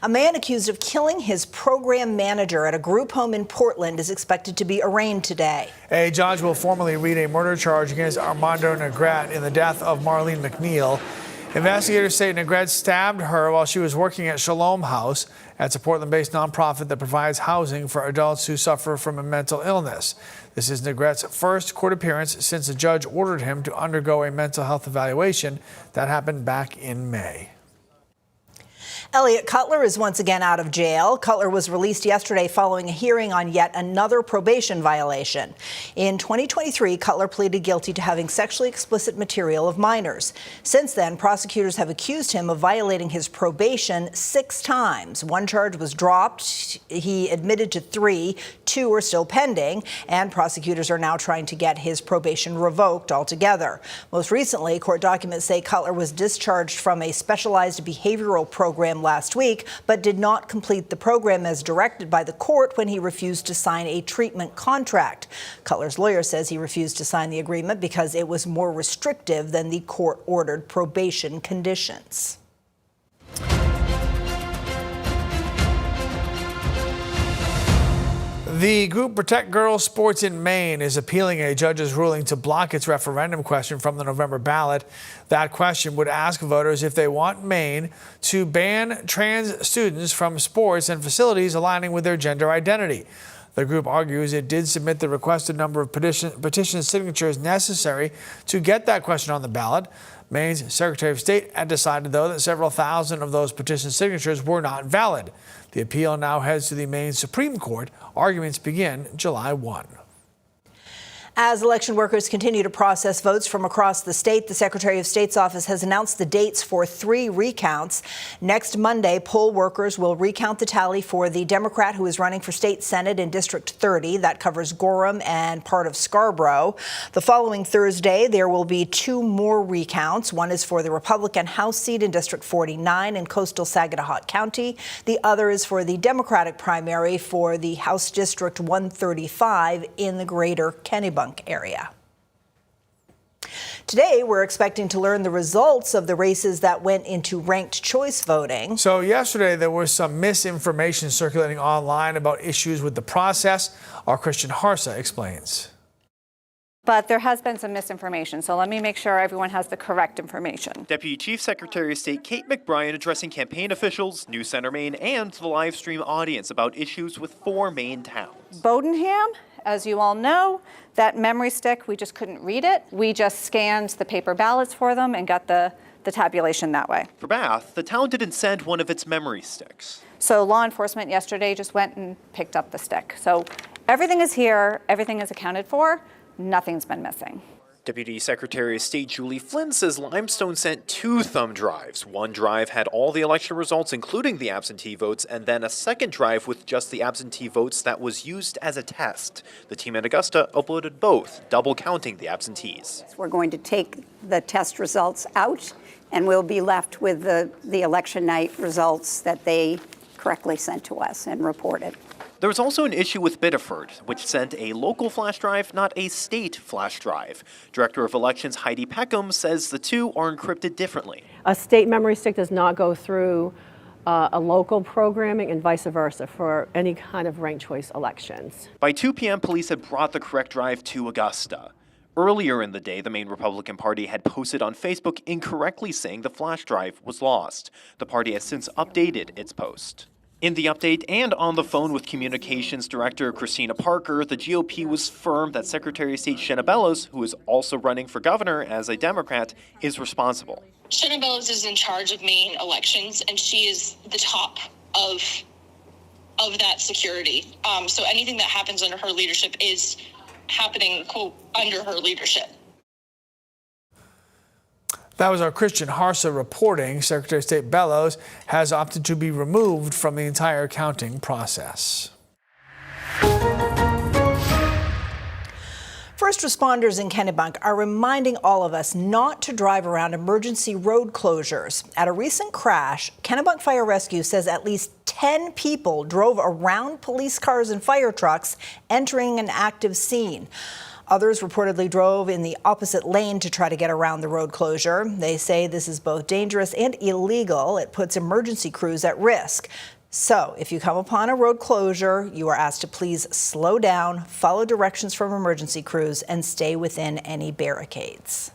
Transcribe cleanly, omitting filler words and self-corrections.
A man accused of killing his program manager at a group home in Portland is expected to be arraigned today. A judge will formally read a murder charge against Armando Negret in the death of Marlene McNeil. Investigators say Negret stabbed her while she was working at Shalom House. That's a Portland-based nonprofit that provides housing for adults who suffer from a mental illness. This is Negret's first court appearance since a judge ordered him to undergo a mental health evaluation. That happened back in May. Elliot Cutler is once again out of jail. Cutler was released yesterday following a hearing on yet another probation violation. In 2023, Cutler pleaded guilty to having sexually explicit material of minors. Since then, prosecutors have accused him of violating his probation 6 times. 1 charge was dropped. He admitted to 3. 2 are still pending, and prosecutors are now trying to get his probation revoked altogether. Most recently, court documents say Cutler was discharged from a specialized behavioral program last week, but did not complete the program as directed by the court when he refused to sign a treatment contract. Cutler's lawyer says he refused to sign the agreement because it was more restrictive than the court-ordered probation conditions. The group Protect Girls Sports in Maine is appealing a judge's ruling to block its referendum question from the November ballot. That question would ask voters if they want Maine to ban trans students from sports and facilities aligning with their gender identity. The group argues it did submit the requested number of petition signatures necessary to get that question on the ballot. Maine's Secretary of State had decided, though, that several thousand of those petition signatures were not valid. The appeal now heads to the Maine Supreme Court. Arguments begin July 1. As election workers continue to process votes from across the state, the Secretary of State's office has announced the dates for 3 recounts. Next Monday, poll workers will recount the tally for the Democrat who is running for state Senate in District 30. That covers Gorham and part of Scarborough. The following Thursday, there will be 2 more recounts. One is for the Republican House seat in District 49 in coastal Saginaw County. The other is for the Democratic primary for the House District 135 in the greater Kennebunk area. Today, we're expecting to learn the results of the races that went into ranked choice voting. So yesterday, there was some misinformation circulating online about issues with the process. Our Christian Harsa explains. But there has been some misinformation, so let me make sure everyone has the correct information. Deputy Chief Secretary of State Kate McBrien addressing campaign officials, News Center Maine, and the live stream audience about issues with 4 Maine towns. Bodenham, as you all know, that memory stick, we just couldn't read it. We just scanned the paper ballots for them and got the tabulation that way. For Bath, the town didn't send one of its memory sticks. So law enforcement yesterday just went and picked up the stick. So everything is here, everything is accounted for, nothing's been missing. Deputy Secretary of State Julie Flynn says Limestone sent 2 thumb drives. One drive had all the election results, including the absentee votes, and then a second drive with just the absentee votes that was used as a test. The team at Augusta uploaded both, double counting the absentees. We're going to take the test results out, and we'll be left with the election night results that they correctly sent to us and reported. There was also an issue with Biddeford, which sent a local flash drive, not a state flash drive. Director of Elections Heidi Peckham says the 2 are encrypted differently. A state memory stick does not go through a local programming and vice versa for any kind of ranked choice elections. By 2 p.m., police had brought the correct drive to Augusta. Earlier in the day, the Maine Republican Party had posted on Facebook incorrectly saying the flash drive was lost. The party has since updated its post. In the update and on the phone with Communications Director Christina Parker, the GOP was firm that Secretary of State Shenna Bellows, who is also running for governor as a Democrat, is responsible. Shenna Bellows is in charge of Maine elections, and she is the top of that security. So anything that happens under her leadership is happening, quote, under her leadership. That was our Christian Harsa reporting. Secretary of State Bellows has opted to be removed from the entire counting process. First responders in Kennebunk are reminding all of us not to drive around emergency road closures. At a recent crash, Kennebunk Fire Rescue says at least 10 people drove around police cars and fire trucks entering an active scene. Others reportedly drove in the opposite lane to try to get around the road closure. They say this is both dangerous and illegal. It puts emergency crews at risk. So if you come upon a road closure, you are asked to please slow down, follow directions from emergency crews, and stay within any barricades.